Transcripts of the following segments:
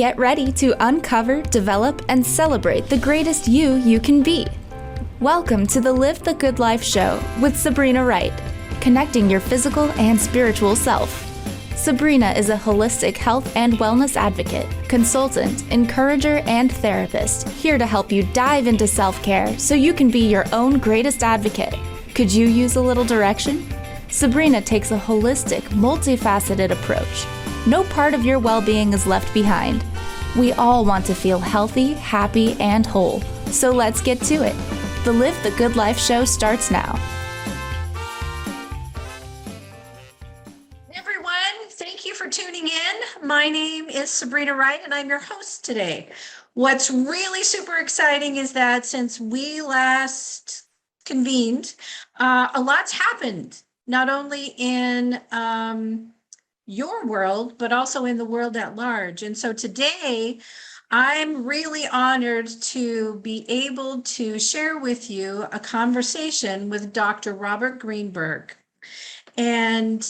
Get ready to uncover, develop, and celebrate the greatest you can be. Welcome to the Live the Good Life show with Sabrina Wright, connecting your physical and spiritual self. Sabrina is a holistic health and wellness advocate, consultant, encourager, and therapist, here to help you dive into self-care so you can be your own greatest advocate. Could you use a little direction? Sabrina takes a holistic, multifaceted approach. No part of your well-being is left behind. We all want to feel healthy, happy, and whole. So let's get to it. The Live the Good Life show starts now. Hey everyone, thank you for tuning in. My name is Sabrina Wright and I'm your host today. What's really super exciting is that since we last convened, a lot's happened, not only in your world, but also in the world at large. And so today, I'm really honored to be able to share with you a conversation with Dr. Robert Greenberg. And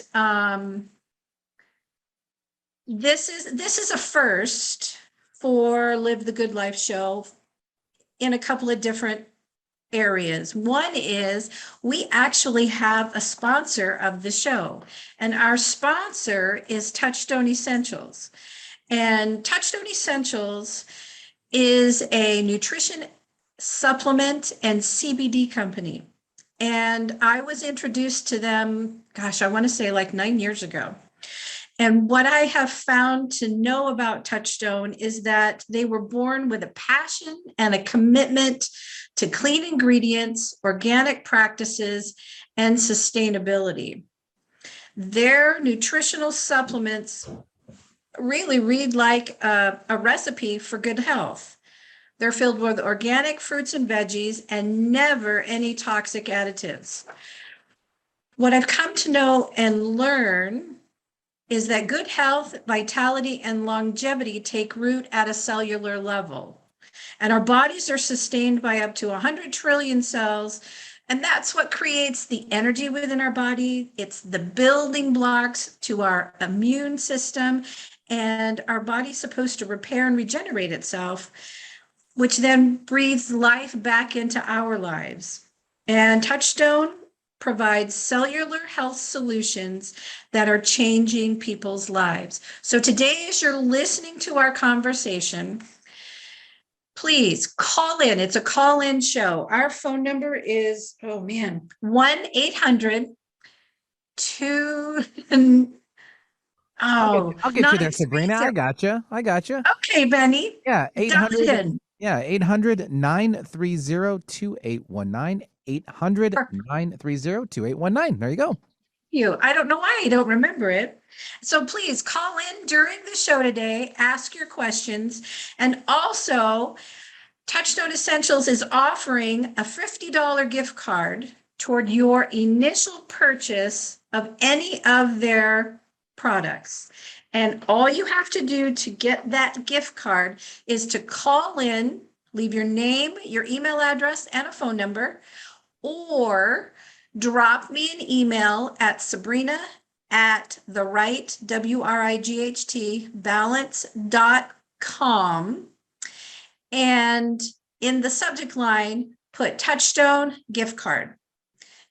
this is a first for Live the Good Life show in a couple of different areas. One is we actually have a sponsor of the show, and our sponsor is Touchstone Essentials. And Touchstone Essentials is a nutrition supplement and CBD company. And I was introduced to them, gosh, I want to say like 9 years ago. And what I have found to know about Touchstone is that they were born with a passion and a commitment to clean ingredients, organic practices, and sustainability. Their nutritional supplements really read like a recipe for good health. They're filled with organic fruits and veggies and never any toxic additives. What I've come to know and learn is that good health, vitality, and longevity take root at a cellular level. And our bodies are sustained by up to 100 trillion cells. And that's what creates the energy within our body. It's the building blocks to our immune system. And our body's supposed to repair and regenerate itself, which then breathes life back into our lives. And Touchstone provides cellular health solutions that are changing people's lives. So today, as you're listening to our conversation, please call in. It's a call-in show. Our phone number is, 1-800-2... I'll get you there, Sabrina. I got you. Okay, Benny. Yeah, 800. Yeah, 800-930-2819. 800-930-2819. There you go. I don't know why I don't remember it. So please call in during the show today, ask your questions. And also, Touchstone Essentials is offering a $50 gift card toward your initial purchase of any of their products. And all you have to do to get that gift card is to call in, leave your name, your email address, and a phone number, or drop me an email at Sabrina@theright, WRIGHT, balance.com. And in the subject line, put Touchstone gift card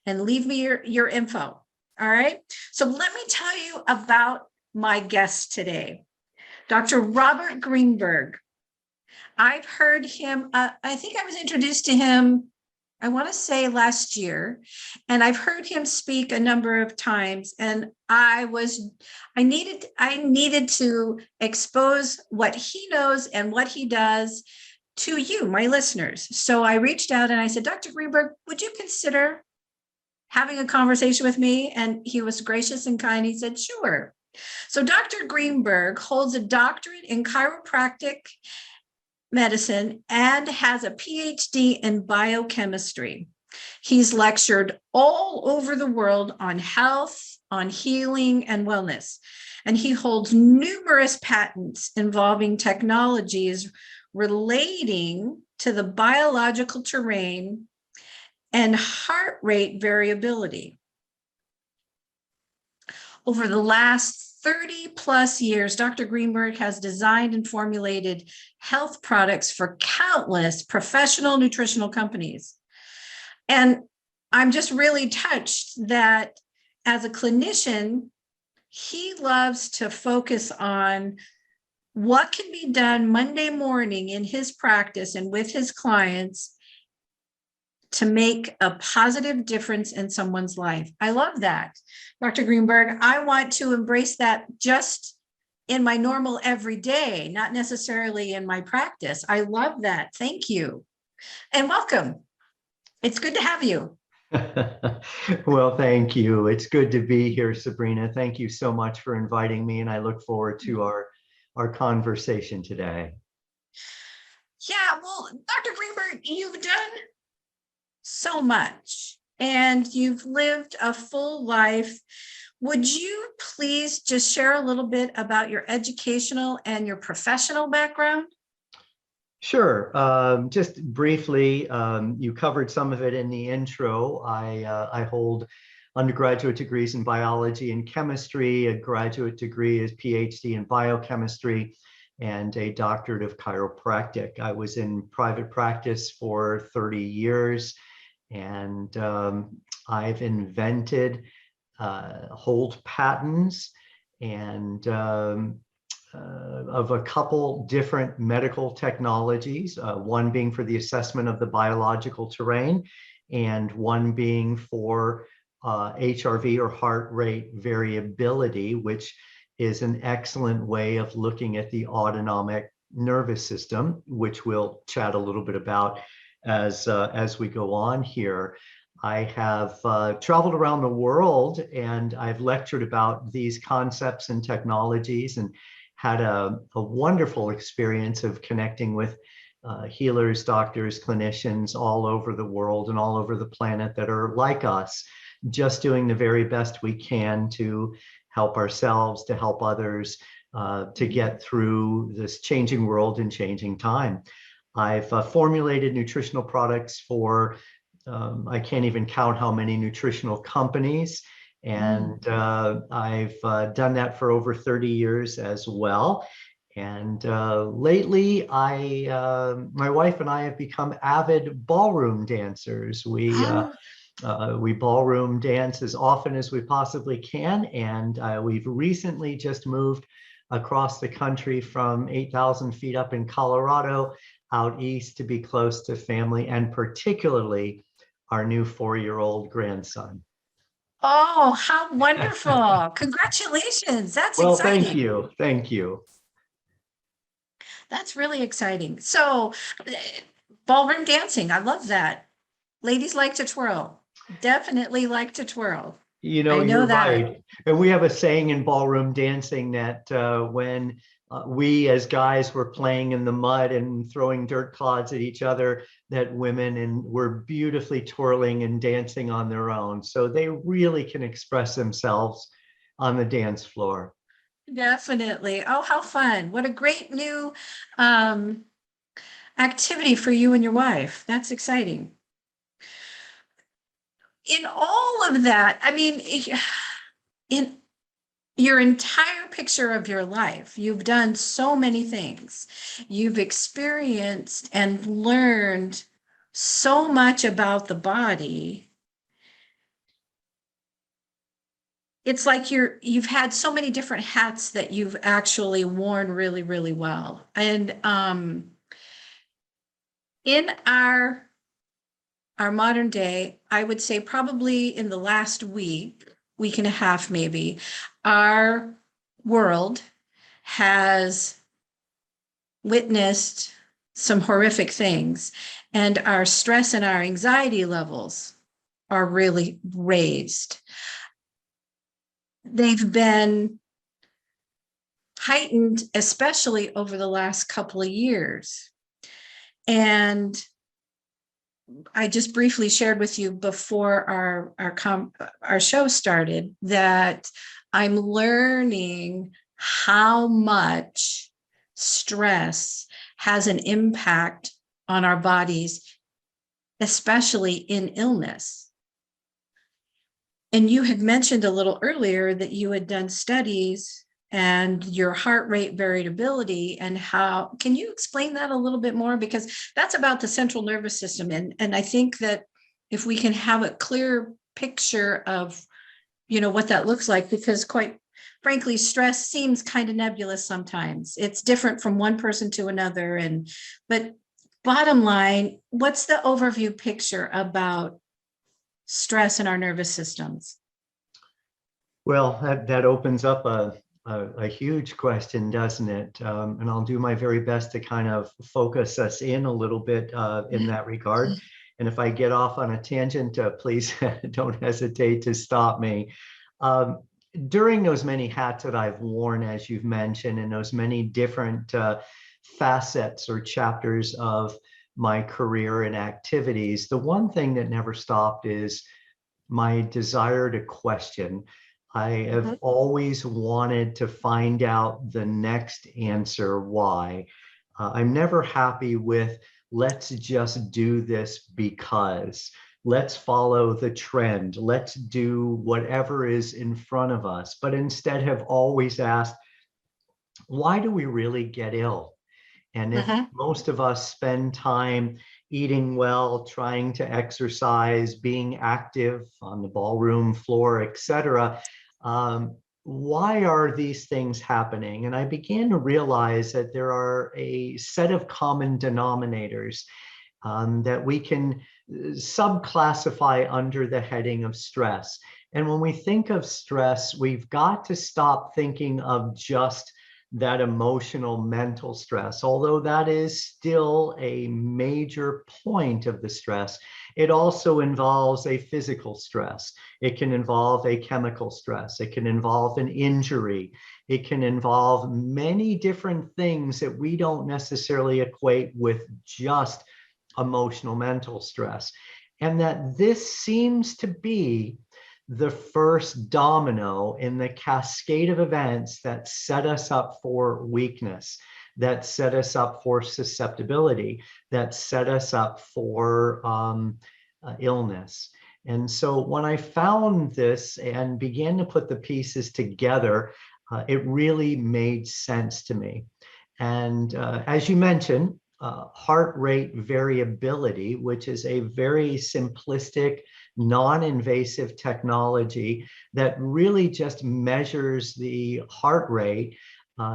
and leave me your info. All right. So let me tell you about my guest today, Dr. Robert Greenberg. I've heard him, I think I was introduced to him, I want to say last year, and I've heard him speak a number of times, and I needed to expose what he knows and what he does to you, my listeners. So I reached out and I said, Dr. Greenberg, would you consider having a conversation with me? And he was gracious and kind. He said, sure. So Dr. Greenberg holds a doctorate in chiropractic medicine and has a PhD in biochemistry. He's lectured all over the world on health, on healing, and wellness. And he holds numerous patents involving technologies relating to the biological terrain and heart rate variability. Over the last 30 plus years, Dr. Greenberg has designed and formulated health products for countless professional nutritional companies. And I'm just really touched that as a clinician, he loves to focus on what can be done Monday morning in his practice and with his clients to make a positive difference in someone's life. I love that, Dr. Greenberg. I want to embrace that just in my normal everyday, not necessarily in my practice. I love that. Thank you. And welcome. It's good to have you. Well, thank you. It's good to be here, Sabrina. Thank you so much for inviting me, and I look forward to our conversation today. Yeah, well, Dr. Greenberg, you've done so much and you've lived a full life. Would you please just share a little bit about your educational and your professional background? Sure. Just briefly, you covered some of it in the intro. I hold undergraduate degrees in biology and chemistry, a graduate degree is PhD in biochemistry, and a doctorate of chiropractic. I was in private practice for 30 years, and I've invented, hold patents, and of a couple different medical technologies, one being for the assessment of the biological terrain, and one being for HRV or heart rate variability, which is an excellent way of looking at the autonomic nervous system, which we'll chat a little bit about as we go on here. I have traveled around the world, and I've lectured about these concepts and technologies, and had a wonderful experience of connecting with healers, doctors, clinicians all over the world and all over the planet that are like us, just doing the very best we can to help ourselves, to help others, to get through this changing world and changing time. I've formulated nutritional products for, I can't even count how many nutritional companies. And I've done that for over 30 years as well. And lately, my wife and I have become avid ballroom dancers. We ballroom dance as often as we possibly can. And we've recently just moved across the country from 8,000 feet up in Colorado out east to be close to family, and particularly our new 4-year-old grandson. Oh, how wonderful. Congratulations. That's well, exciting. Thank you. Thank you. That's really exciting. So ballroom dancing, I love that. Ladies like to twirl. Definitely like to twirl. You know, you're right. And we have a saying in ballroom dancing that when we as guys were playing in the mud and throwing dirt clods at each other, that women were beautifully twirling and dancing on their own. So they really can express themselves on the dance floor. Definitely. Oh, how fun. What a great new activity for you and your wife. That's exciting. In all of that, I mean, in your entire picture of your life, you've done so many things. You've experienced and learned so much about the body. It's like you've had so many different hats that you've actually worn really, really well. And in our modern day, I would say probably in the last week and a half maybe, our world has witnessed some horrific things, and our stress and our anxiety levels are really raised. They've been heightened, especially over the last couple of years. And I just briefly shared with you before our show started that I'm learning how much stress has an impact on our bodies, especially in illness. And you had mentioned a little earlier that you had done studies and your heart rate variability, and how, can you explain that a little bit more? Because that's about the central nervous system. And I think that if we can have a clear picture of, what that looks like, because quite frankly, stress seems kind of nebulous sometimes. It's different from one person to another. But bottom line, what's the overview picture about stress in our nervous systems? Well, that opens up a huge question, doesn't it? And I'll do my very best to kind of focus us in a little bit in that regard. And if I get off on a tangent, please don't hesitate to stop me. During those many hats that I've worn, as you've mentioned, and those many different facets or chapters of my career and activities, the one thing that never stopped is my desire to question. I have always wanted to find out the next answer why. I'm never happy with, let's just do this because. Let's follow the trend. Let's do whatever is in front of us. But instead have always asked, why do we really get ill? And if most of us spend time eating well, trying to exercise, being active on the ballroom floor, etc., why are these things happening? And I began to realize that there are a set of common denominators that we can subclassify under the heading of stress. And when we think of stress, we've got to stop thinking of just that emotional, mental stress, although that is still a major point of the stress. It also involves a physical stress. It can involve a chemical stress. It can involve an injury. It can involve many different things that we don't necessarily equate with just emotional, mental stress. And that this seems to be the first domino in the cascade of events that set us up for weakness, that set us up for susceptibility, that set us up for illness. And so when I found this and began to put the pieces together, it really made sense to me. And as you mentioned, heart rate variability, which is a very simplistic, non-invasive technology that really just measures the heart rate,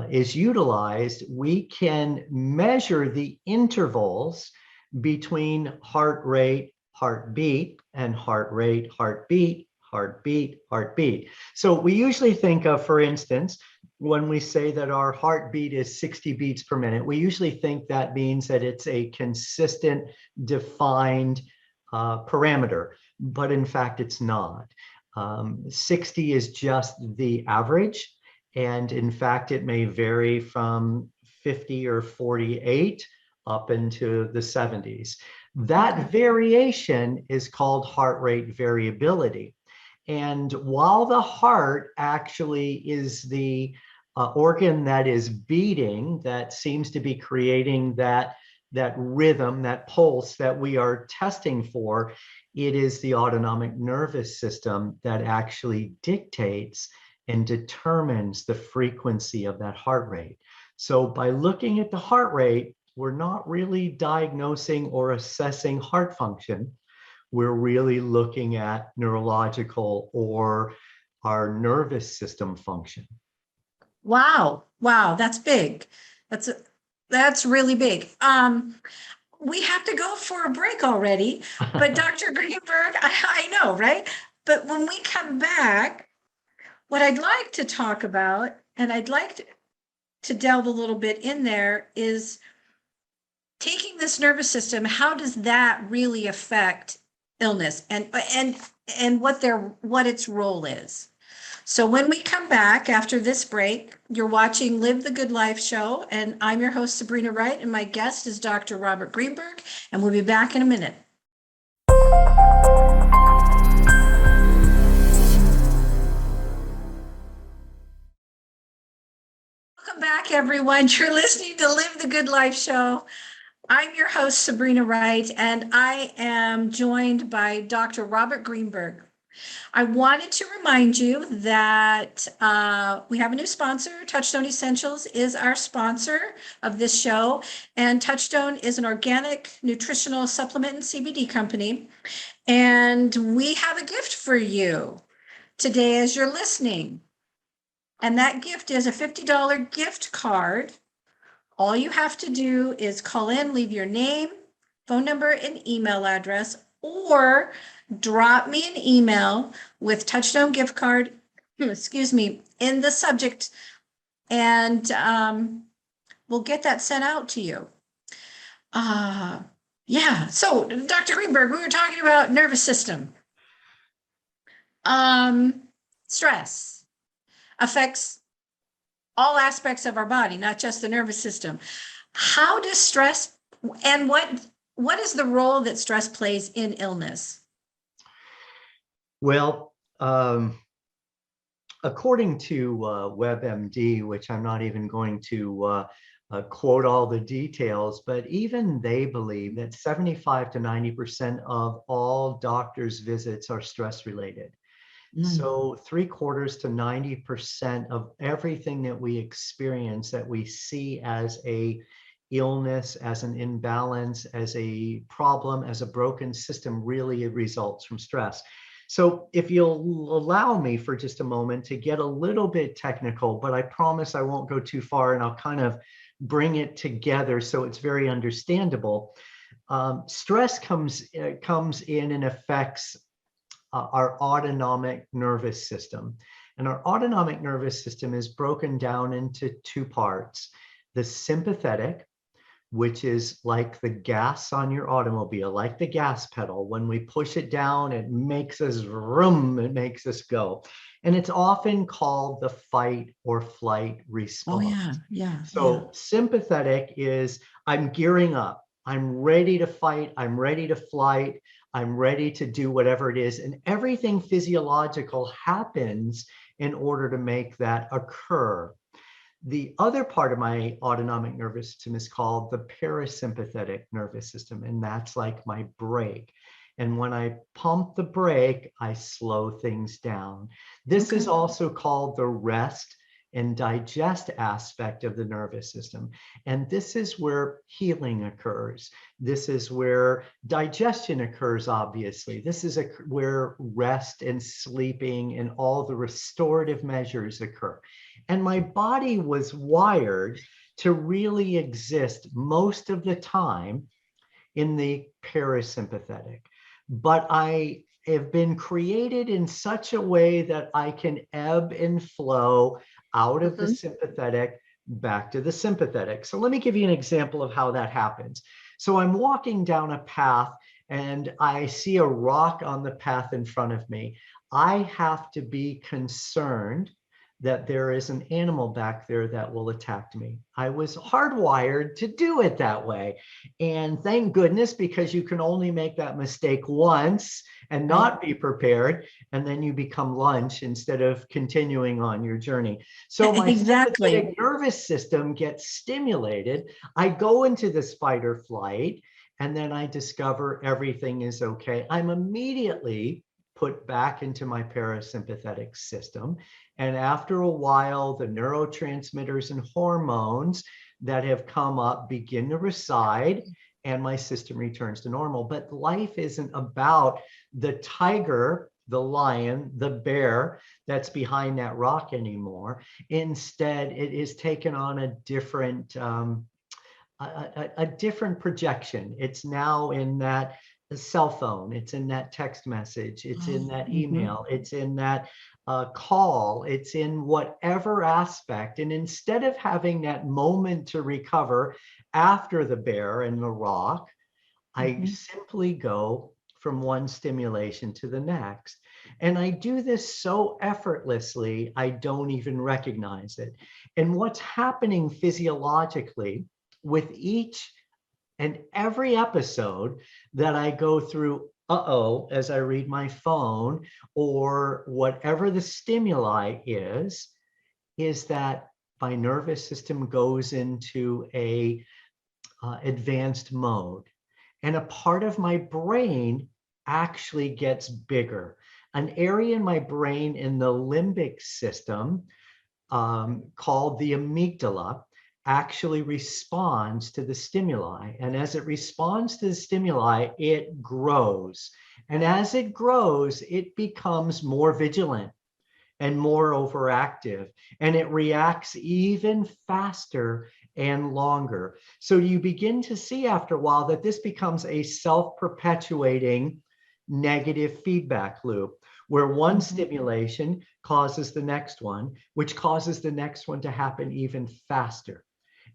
is utilized. We can measure the intervals between heart rate, heartbeat, and heart rate, heartbeat, heartbeat, heartbeat. So we usually think of, for instance, when we say that our heartbeat is 60 beats per minute, we usually think that means that it's a consistent, defined parameter, but in fact, it's not. 60 is just the average, and in fact, it may vary from 50 or 48 up into the 70s. That variation is called heart rate variability. And while the heart actually is the organ that is beating, that seems to be creating that rhythm, that pulse that we are testing for, it is the autonomic nervous system that actually dictates and determines the frequency of that heart rate. So by looking at the heart rate, we're not really diagnosing or assessing heart function. We're really looking at neurological or our nervous system function. Wow. That's big. That's really big. We have to go for a break already, but Dr. Greenberg, I know, right? But when we come back, what I'd like to talk about, and I'd like to delve a little bit in there, is taking this nervous system, how does that really affect illness and what its role is? So when we come back after this break, you're watching Live the Good Life show, and I'm your host, Sabrina Wright, and my guest is Dr. Robert Greenberg, and we'll be back in a minute. Welcome back, everyone. You're listening to Live the Good Life show. I'm your host, Sabrina Wright, and I am joined by Dr. Robert Greenberg. I wanted to remind you that we have a new sponsor. Touchstone Essentials is our sponsor of this show. And Touchstone is an organic nutritional supplement and CBD company. And we have a gift for you today as you're listening. And that gift is a $50 gift card. All you have to do is call in, leave your name, phone number, and email address, or drop me an email with Touchstone gift card, excuse me, in the subject, and we'll get that sent out to you. Yeah. So, Dr. Greenberg, we were talking about nervous system. Stress affects all aspects of our body, not just the nervous system. How does stress, and what is the role that stress plays in illness? Well, according to WebMD, which I'm not even going to quote all the details, but even they believe that 75 to 90% of all doctors' visits are stress related. So 3/4 to 90% of everything that we experience, that we see as a illness, as an imbalance, as a problem, as a broken system, really results from stress. So if you'll allow me for just a moment to get a little bit technical, but I promise I won't go too far, and I'll kind of bring it together so it's very understandable. Stress comes in and affects our autonomic nervous system. And our autonomic nervous system is broken down into two parts: the sympathetic, which is like the gas on your automobile, like the gas pedal. When we push it down, it makes us vroom, it makes us go. And it's often called the fight or flight response. Oh, yeah. So sympathetic is, I'm gearing up, I'm ready to fight, I'm ready to flight, I'm ready to do whatever it is. And everything physiological happens in order to make that occur. The other part of my autonomic nervous system is called the parasympathetic nervous system, and that's like my brake. And when I pump the brake, I slow things down. This is also called the rest and digest aspect of the nervous system. And this is where healing occurs. This is where digestion occurs, obviously. This is where rest and sleeping and all the restorative measures occur. And my body was wired to really exist most of the time in the parasympathetic. But I have been created in such a way that I can ebb and flow out of the sympathetic back to the sympathetic. So let me give you an example of how that happens. So I'm walking down a path and I see a rock on the path in front of me. I have to be concerned that there is an animal back there that will attack me. I was hardwired to do it that way. And thank goodness, because you can only make that mistake once and not be prepared, and then you become lunch instead of continuing on your journey. So my sympathetic nervous system gets stimulated. I go into this fight or flight, and then I discover everything is okay. I'm immediately put back into my parasympathetic system. And after a while, the neurotransmitters and hormones that have come up begin to reside, and my system returns to normal. But life isn't about the tiger, the lion, the bear that's behind that rock anymore. Instead, it is taken on a different projection. It's now in that cell phone, it's in that text message, it's in that email, it's in that call, it's in whatever aspect. And instead of having that moment to recover after the bear and the rock, I simply go from one stimulation to the next. And I do this so effortlessly, I don't even recognize it. And what's happening physiologically with each and every episode that I go through, as I read my phone or whatever the stimuli is that my nervous system goes into a advanced mode. And a part of my brain actually gets bigger. an area in my brain in the limbic system called the amygdala actually responds to the stimuli. And as it responds to the stimuli, it grows. And as it grows, it becomes more vigilant and more overactive, and it reacts even faster and longer. So you begin to see after a while that this becomes a self-perpetuating negative feedback loop, where one stimulation causes the next one, which causes the next one to happen even faster.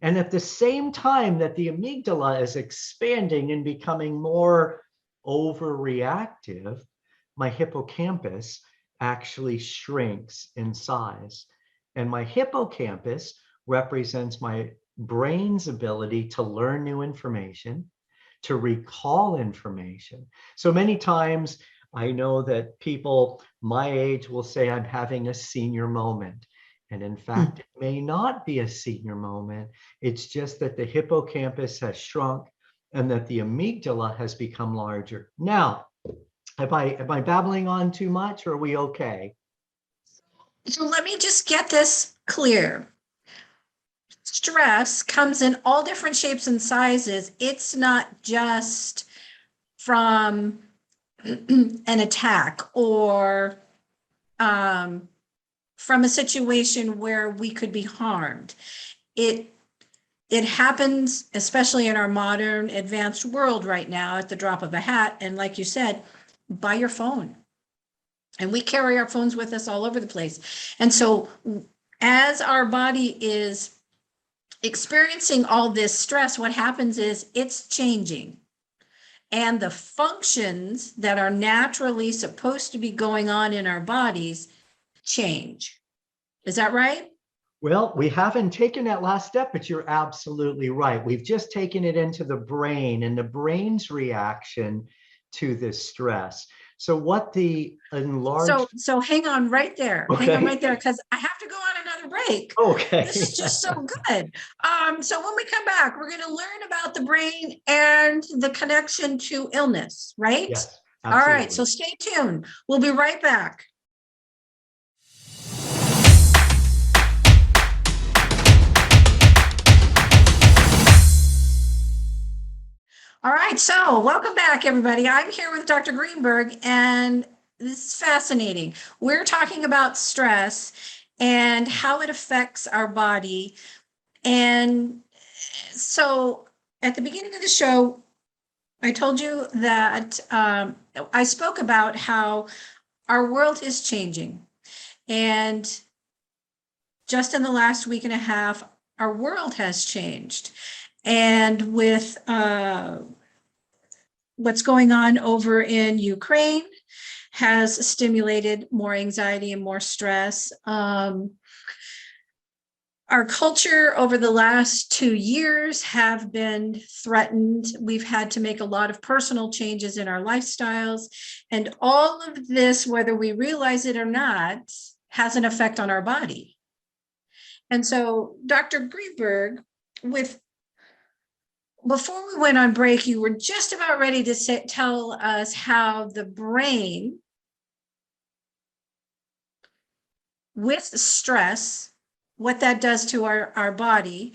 And at the same time that the amygdala is expanding and becoming more overreactive, my hippocampus actually shrinks in size. And my hippocampus represents my brain's ability to learn new information, to recall information. So many times I know that people my age will say, I'm having a senior moment. And in fact, it may not be a senior moment. It's just that the hippocampus has shrunk and that the amygdala has become larger. Now, am I babbling on too much, or are we okay? So let me just get this clear. Stress comes in all different shapes and sizes. It's not just from an attack or from a situation where we could be harmed. It happens, especially in our modern advanced world right now, at the drop of a hat. And like you said, by your phone. And we carry our phones with us all over the place. And so as our body is experiencing all this stress, what happens is it's changing. And the functions that are naturally supposed to be going on in our bodies change. Is that right? Well, we haven't taken that last step, but you're absolutely right. We've just taken it into the brain and the brain's reaction to this stress. So what the enlarged... So hang on right there. Okay. Hang on right there, because I have to go on another break. Okay. This is just so good. So when we come back, we're going to learn about the brain and the connection to illness, right? Yes, all absolutely. right, so stay tuned. We'll be right back. All right, so welcome back, everybody. I'm here with Dr. Greenberg, and this is fascinating. We're talking about stress and how it affects our body. And so at the beginning of the show, I told you that I spoke about how our world is changing. And just in the last week and a half, our world has changed. And with what's going on over in Ukraine has stimulated more anxiety and more stress. Our culture over the last 2 years have been threatened. We've had to make a lot of personal changes in our lifestyles. And all of this, whether we realize it or not, has an effect on our body. And so, Dr. Greenberg, before we went on break, you were just about ready to tell us how the brain, with stress, what that does to our body,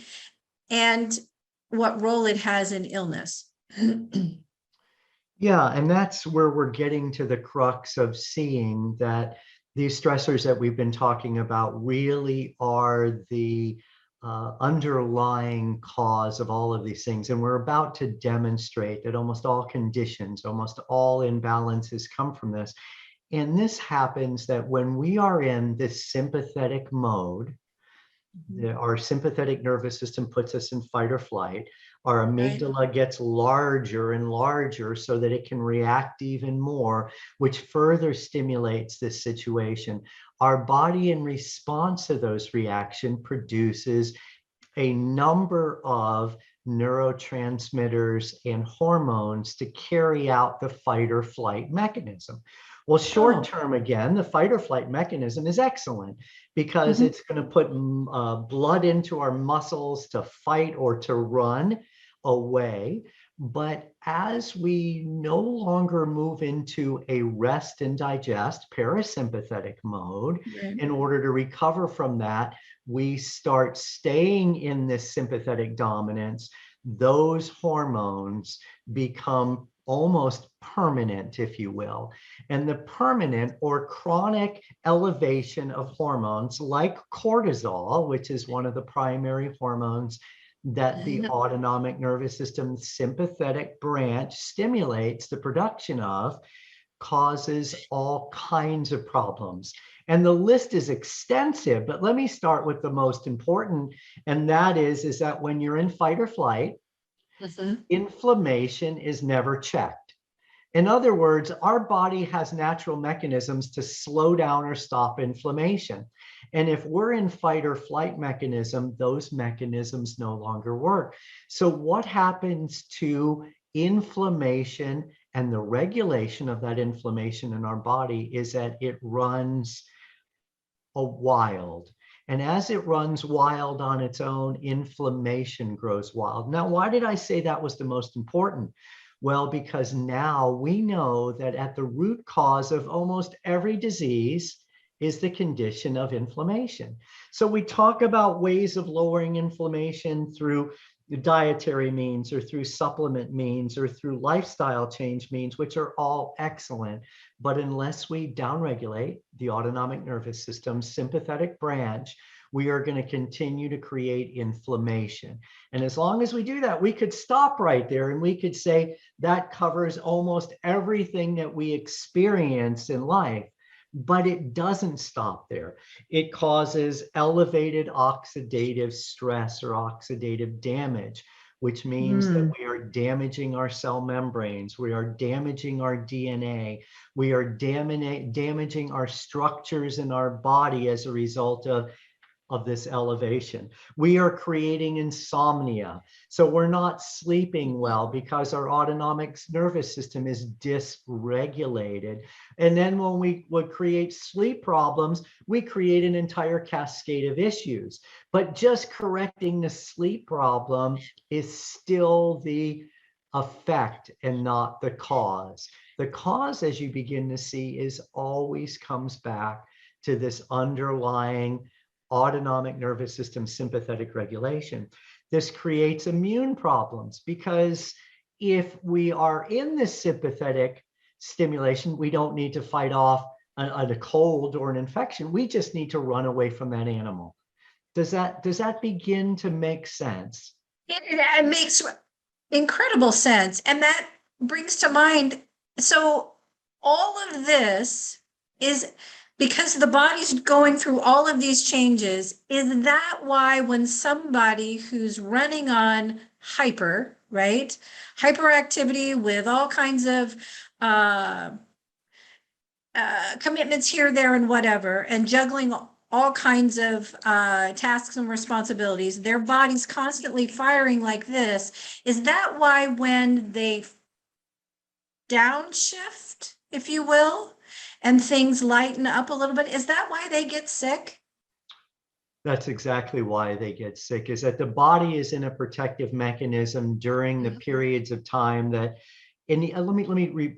and what role it has in illness. Yeah, and that's where we're getting to the crux of seeing that these stressors that we've been talking about really are the underlying cause of all of these things. And we're about to demonstrate that almost all conditions, almost all imbalances come from this. And this happens that when we are in this sympathetic mode, our sympathetic nervous system puts us in fight or flight. Our amygdala gets larger and larger so that it can react even more, which further stimulates this situation. Our body, in response to those reactions, produces a number of neurotransmitters and hormones to carry out the fight or flight mechanism. Well, short term, again, the fight or flight mechanism is excellent because it's going to put blood into our muscles to fight or to run away. But as we no longer move into a rest and digest parasympathetic mode, Right. in order to recover from that, we start staying in this sympathetic dominance. Those hormones become almost permanent, if you will. And the permanent or chronic elevation of hormones like cortisol, which is one of the primary hormones that the autonomic nervous system sympathetic branch stimulates the production of, causes all kinds of problems. And the list is extensive, but let me start with the most important. And that is that when you're in fight or flight, inflammation is never checked. In other words, our body has natural mechanisms to slow down or stop inflammation. And if we're in fight or flight mechanism, those mechanisms no longer work. So what happens to inflammation and the regulation of that inflammation in our body is that it runs wild. And as it runs wild on its own, inflammation grows wild. Now, why did I say that was the most important? Well, because now we know that at the root cause of almost every disease is the condition of inflammation. So we talk about ways of lowering inflammation through dietary means or through supplement means or through lifestyle change means, which are all excellent. But unless we downregulate the autonomic nervous system sympathetic branch, we are going to continue to create inflammation. And as long as we do that, we could stop right there and we could say that covers almost everything that we experience in life. But it doesn't stop there. It causes elevated oxidative stress or oxidative damage, which means that we are damaging our cell membranes, we are damaging our DNA, we are damaging our structures in our body as a result of this elevation. We are creating insomnia. So we're not sleeping well because our autonomic nervous system is dysregulated. And then when we would create sleep problems, we create an entire cascade of issues. But just correcting the sleep problem is still the effect and not the cause. The cause, as you begin to see, is always comes back to this underlying autonomic nervous system sympathetic regulation. This creates immune problems because if we are in this sympathetic stimulation, we don't need to fight off a cold or an infection. We just need to run away from that animal. Does that begin to make sense? It makes incredible sense. And that brings to mind, so all of this is because the body's going through all of these changes. Is that why when somebody who's running on right? Hyperactivity with all kinds of commitments here, there, and whatever, and juggling all kinds of tasks and responsibilities, their body's constantly firing like this. Is that why when they downshift, if you will, and things lighten up a little bit, is that why they get sick? That's exactly why they get sick, is that the body is in a protective mechanism during the periods of time that let me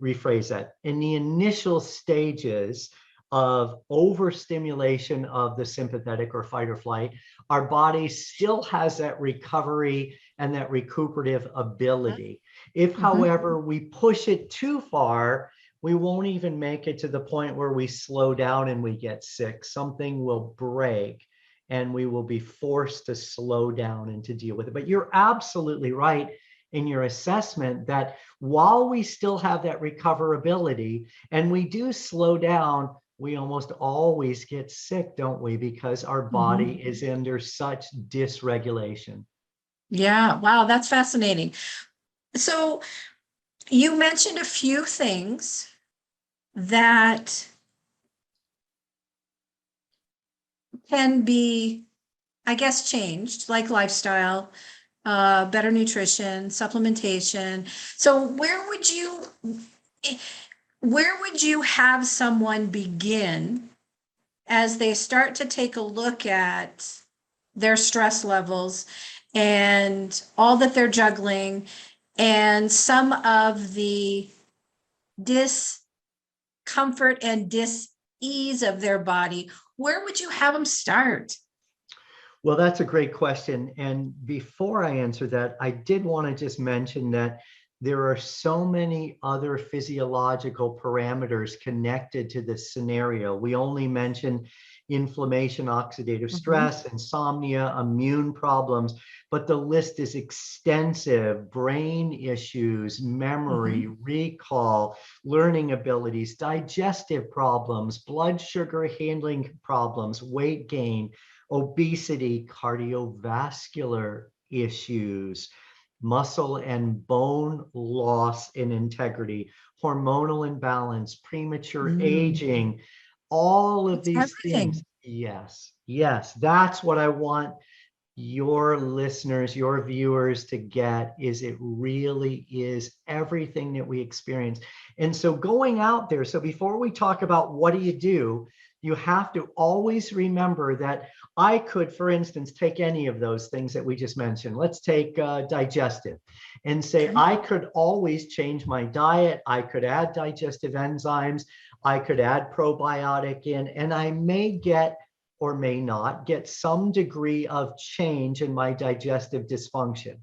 rephrase that. In the initial stages of overstimulation of the sympathetic or fight or flight, our body still has that recovery and that recuperative ability. If, however, we push it too far, we won't even make it to the point where we slow down and we get sick. Something will break and we will be forced to slow down and to deal with it. But you're absolutely right in your assessment that while we still have that recoverability and we do slow down, we almost always get sick, don't we? Because our body is under such dysregulation. Yeah, wow, that's fascinating. So you mentioned a few things that can be, I guess, changed, like lifestyle, better nutrition, supplementation. So where would you have someone begin as they start to take a look at their stress levels and all that they're juggling and some of the discomfort and dis-ease of their body, where would you have them start? Well, that's a great question. And before I answer that, I did want to just mention that there are so many other physiological parameters connected to this scenario. We only mentioned inflammation, oxidative stress, insomnia, immune problems, but the list is extensive. Brain issues, memory, recall, learning abilities, digestive problems, blood sugar handling problems, weight gain, obesity, cardiovascular issues, muscle and bone loss and integrity, hormonal imbalance, premature aging, all of these things. Yes, yes, that's what I want your listeners, your viewers to get, is it really is everything that we experience. And so going out there, so before we talk about what do, you have to always remember that I could, for instance, take any of those things that we just mentioned. Let's take digestive and say, I could always change my diet. I could add digestive enzymes. I could add probiotic in, and I may get or may not get some degree of change in my digestive dysfunction.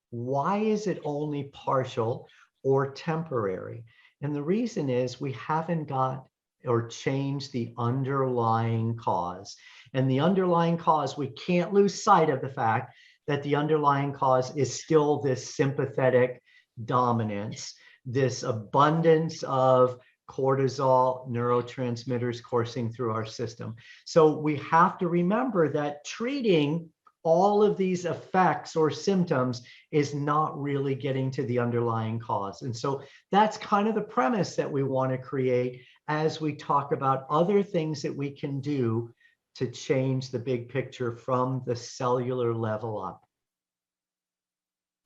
Why is it only partial or temporary? And the reason is we haven't got or changed the underlying cause. And the underlying cause, we can't lose sight of the fact that the underlying cause is still this sympathetic dominance, this abundance of cortisol neurotransmitters coursing through our system. So we have to remember that treating all of these effects or symptoms is not really getting to the underlying cause. And so that's kind of the premise that we want to create as we talk about other things that we can do to change the big picture from the cellular level up.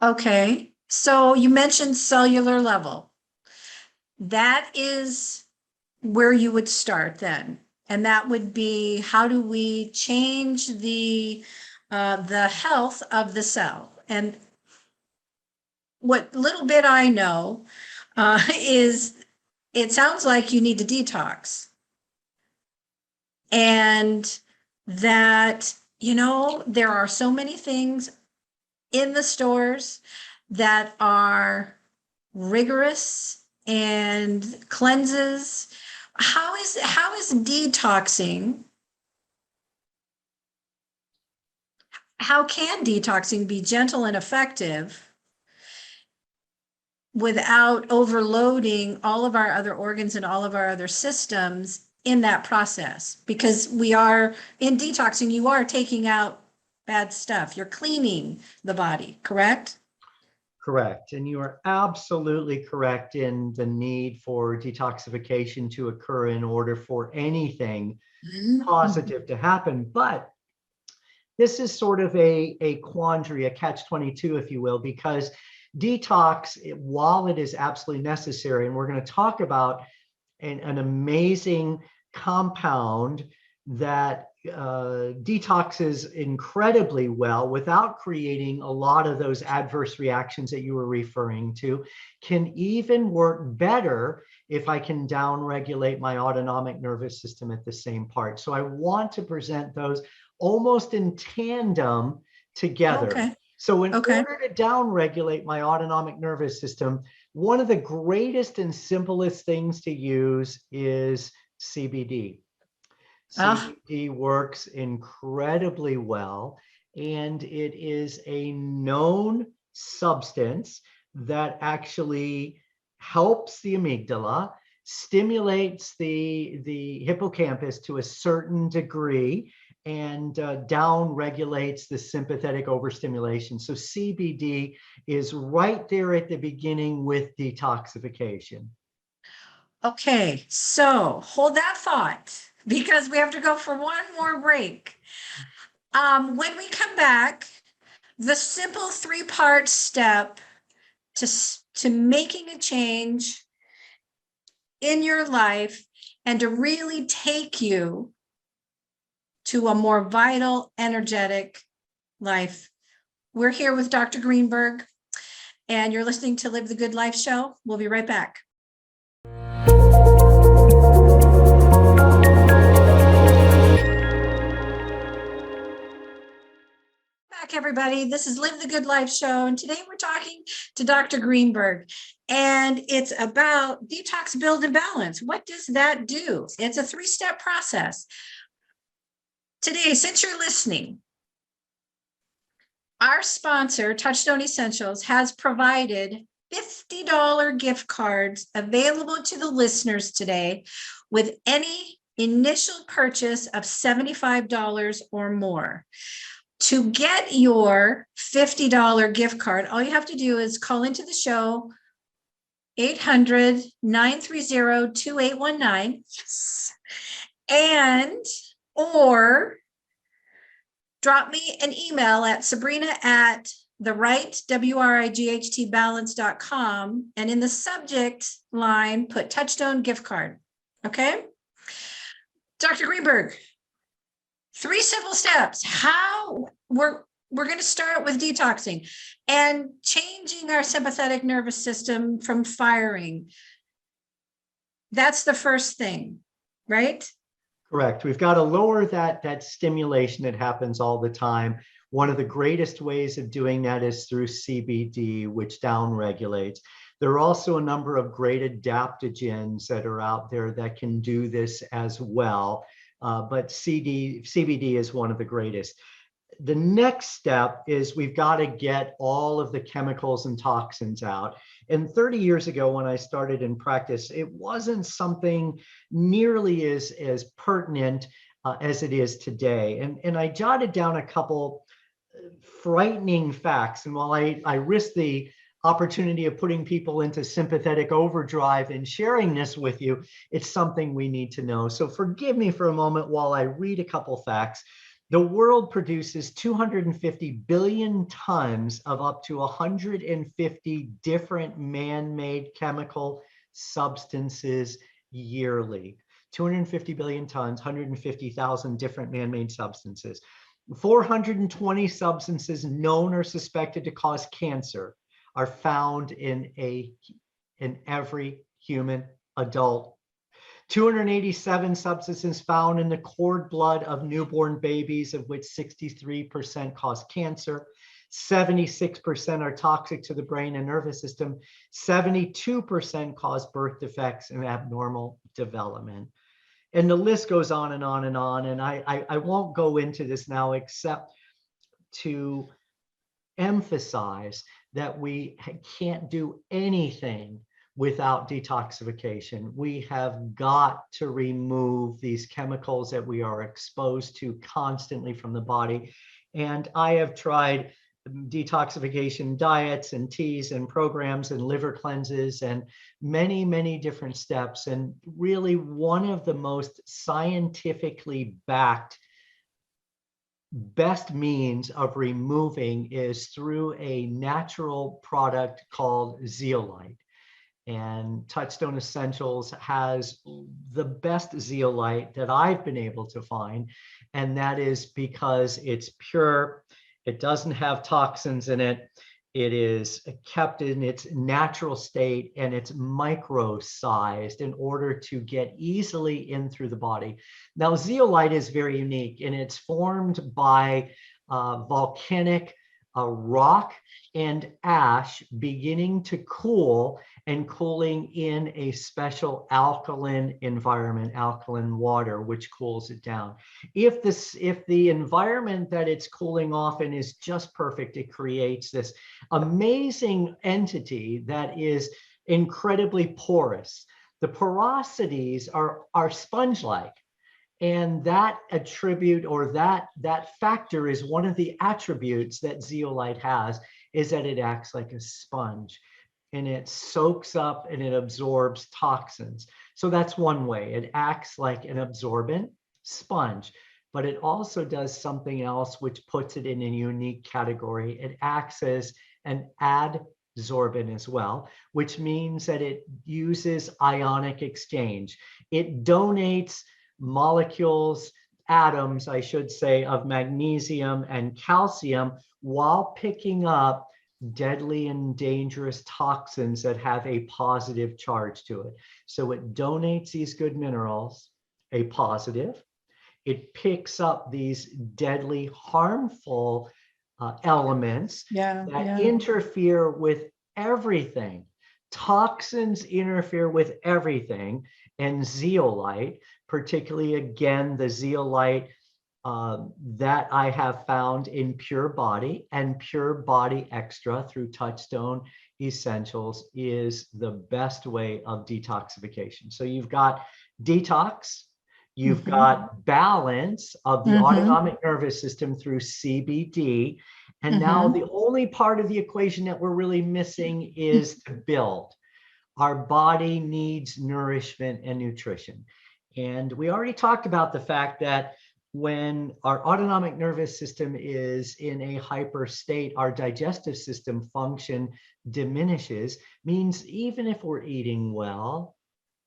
Okay, so you mentioned cellular level. That is where you would start then. And that would be, how do we change the health of the cell? And what little bit I know is, it sounds like you need to detox. And that, there are so many things in the stores that are rigorous and cleanses. How is detoxing? How can detoxing be gentle and effective without overloading all of our other organs and all of our other systems in that process? Because we are in detoxing, you are taking out bad stuff. You're cleaning the body, correct? Correct. And you are absolutely correct in the need for detoxification to occur in order for anything positive to happen. But this is sort of a quandary, a catch-22, if you will, because detox, while it is absolutely necessary, and we're going to talk about an amazing compound that detoxes incredibly well without creating a lot of those adverse reactions that you were referring to, can even work better if I can downregulate my autonomic nervous system at the same part. So I want to present those almost in tandem together. Okay. So in order to downregulate my autonomic nervous system, one of the greatest and simplest things to use is CBD. CBD works incredibly well, and it is a known substance that actually helps the amygdala, stimulates the hippocampus to a certain degree, and down regulates the sympathetic overstimulation. So CBD is right there at the beginning with detoxification. Okay, so hold that thought, because we have to go for one more break. When we come back, the simple 3-part step to making a change in your life and to really take you to a more vital, energetic life. We're here with Dr. Greenberg, And you're listening to Live the Good Life show. We'll be right back. Back, everybody. This is Live the Good Life show, and today we're talking to Dr. Greenberg, and it's about detox, build, and balance. What does that do? It's a 3-step process. Today, since you're listening, our sponsor, Touchstone Essentials, has provided $50 gift cards available to the listeners today with any initial purchase of $75 or more. To get your $50 gift card, all you have to do is call into the show, 800-930-2819, and or drop me an email at Sabrina@Wright, WRIGHT balance.com, and in the subject line, put Touchstone gift card. Okay? Dr. Greenberg, 3 simple steps. How we're going to start with detoxing and changing our sympathetic nervous system from firing. That's the first thing, right? Correct. We've got to lower that stimulation that happens all the time. One of the greatest ways of doing that is through CBD, which downregulates. There are also a number of great adaptogens that are out there that can do this as well. But CBD is one of the greatest. The next step is we've got to get all of the chemicals and toxins out. And 30 years ago, when I started in practice, it wasn't something nearly as pertinent as it is today. And I jotted down a couple frightening facts. And while I risk the opportunity of putting people into sympathetic overdrive and sharing this with you, it's something we need to know. So forgive me for a moment while I read a couple facts. The world produces 250 billion tons of up to 150 different man-made chemical substances yearly. 250 billion tons, 150,000 different man-made substances. 420 substances known or suspected to cause cancer are found in every human adult. 287 substances found in the cord blood of newborn babies, of which 63% cause cancer. 76% are toxic to the brain and nervous system. 72% cause birth defects and abnormal development. And the list goes on and on and on. And I won't go into this now except to emphasize that we can't do anything without detoxification. We have got to remove these chemicals that we are exposed to constantly from the body. And I have tried detoxification diets and teas and programs and liver cleanses and many, many different steps. And really one of the most scientifically backed best means of removing is through a natural product called Zeolite. And Touchstone Essentials has the best zeolite that I've been able to find. And that is because it's pure, it doesn't have toxins in it, it is kept in its natural state, and it's micro-sized in order to get easily in through the body. Now, zeolite is very unique, and it's formed by volcanic rock and ash beginning to cool and cooling in a special alkaline environment, alkaline water, which cools it down. If the environment that it's cooling off in is just perfect, it creates this amazing entity that is incredibly porous. The porosities are sponge-like. And that attribute, or that factor, is one of the attributes that zeolite has, is that it acts like a sponge, and it soaks up and it absorbs toxins. So that's one way. It acts like an absorbent sponge, but it also does something else which puts it in a unique category. It acts as an adsorbent as well, which means that it uses ionic exchange. It donates molecules, atoms, I should say, of magnesium and calcium while picking up deadly and dangerous toxins that have a positive charge to it. So it donates these good minerals, a positive. It picks up these deadly, harmful elements that interfere with everything. Toxins interfere with everything. And zeolite, particularly again, the zeolite that I have found in Pure Body and Pure Body Extra through Touchstone Essentials, is the best way of detoxification. So you've got detox, you've got balance of the autonomic nervous system through CBD. And now the only part of the equation that we're really missing is to build. Our body needs nourishment and nutrition. And we already talked about the fact that when our autonomic nervous system is in a hyper state, our digestive system function diminishes, means even if we're eating well,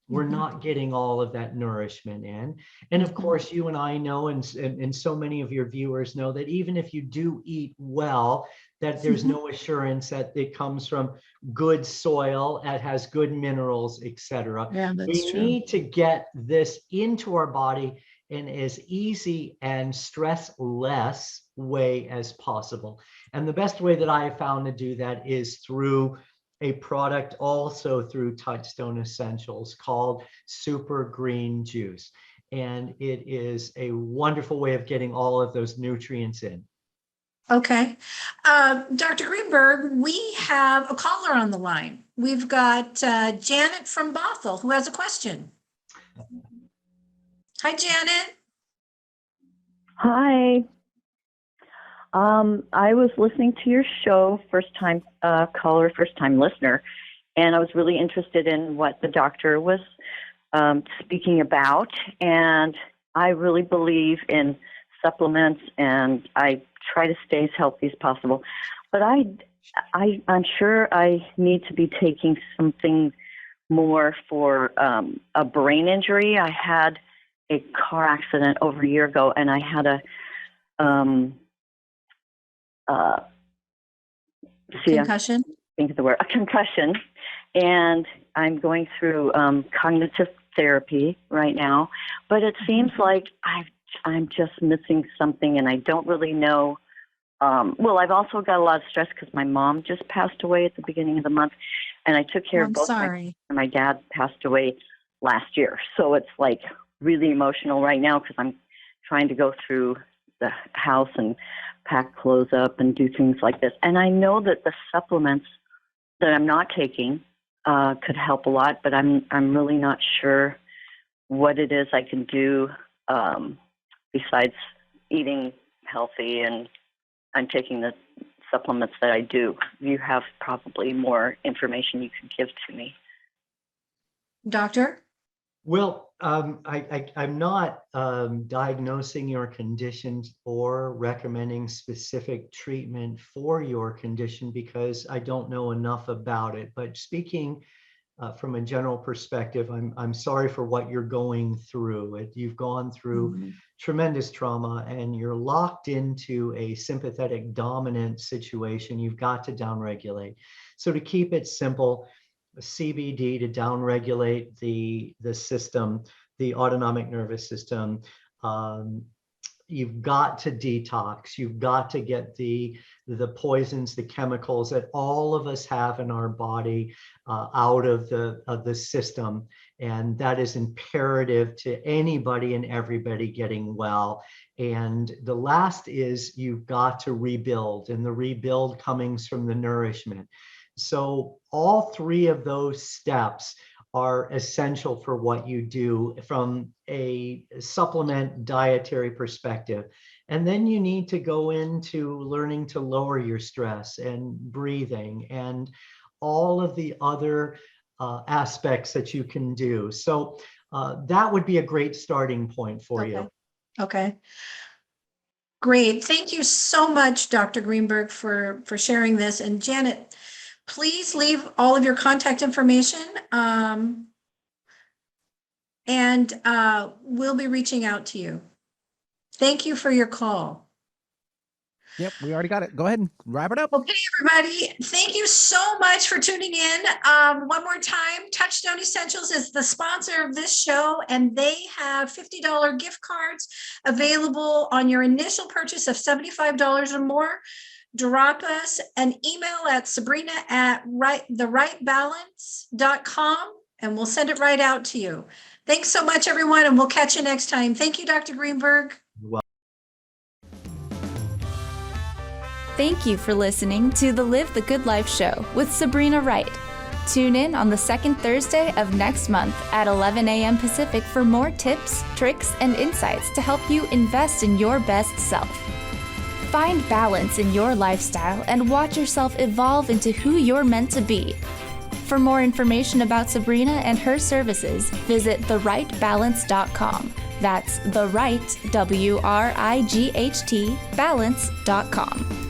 we're not getting all of that nourishment in. And of course, you and I know, and so many of your viewers know, that even if you do eat well, that there's no assurance that it comes from good soil, it has good minerals, etc. Yeah, that's we true. need to get this into our body in as easy and stress-less way as possible. And the best way that I have found to do that is through a product also through Touchstone Essentials called Super Green Juice. And it is a wonderful way of getting all of those nutrients in. Okay. Dr. Greenberg, we have a caller on the line. We've got Janet from Bothell who has a question. Hi, Janet. Hi. I was listening to your show, first time caller, first time listener, and I was really interested in what the doctor was speaking about. And I really believe in supplements, and I try to stay as healthy as possible. But I'm sure I need to be taking something more for a brain injury. I had a car accident over a year ago, and I had a Concussion? Think of the word, a concussion. And I'm going through cognitive therapy right now, but it seems like I'm just missing something, and I don't really know. Well, I've also got a lot of stress because my mom just passed away at the beginning of the month, and I took care of both. My dad passed away last year, so it's like really emotional right now because I'm trying to go through the house and pack clothes up and do things like this. And I know that the supplements that I'm not taking could help a lot, but I'm really not sure what it is I can do besides eating healthy, and I'm taking the supplements that I do. You have probably more information you could give to me. Doctor? Well, I'm not diagnosing your conditions or recommending specific treatment for your condition because I don't know enough about it. But speaking from a general perspective, I'm sorry for what you're going through. You've gone through tremendous trauma, and you're locked into a sympathetic dominant situation. You've got to downregulate. So to keep it simple, CBD to downregulate the system, the autonomic nervous system. You've got to detox. You've got to get the poisons, the chemicals that all of us have in our body out of the system, and that is imperative to anybody and everybody getting well. And the last is you've got to rebuild, and the rebuild comes from the nourishment. So all three of those steps are essential for what you do from a supplement dietary perspective. And then you need to go into learning to lower your stress and breathing and all of the other aspects that you can do. So that would be a great starting point for you. Okay. Great. Thank you so much, Dr. Greenberg, for sharing this. And Janet, please leave all of your contact information, and we'll be reaching out to you. Thank you for your call. Yep, we already got it. Go ahead and wrap it up. Okay, everybody, thank you so much for tuning in. One more time, Touchstone Essentials is the sponsor of this show, and they have $50 gift cards available on your initial purchase of $75 or more. Drop us an email at sabrina@therightbalance.com, and we'll send it right out to you. Thanks so much, everyone, and we'll catch you next time. Thank you, Dr. Greenberg. Thank you for listening to the Live the Good Life show with Sabrina Wright. Tune in on the second Thursday of next month at 11 a.m. Pacific for more tips, tricks, and insights to help you invest in your best self. Find balance in your lifestyle and watch yourself evolve into who you're meant to be. For more information about Sabrina and her services, visit therightbalance.com. That's the right, WRIGHT, balance.com.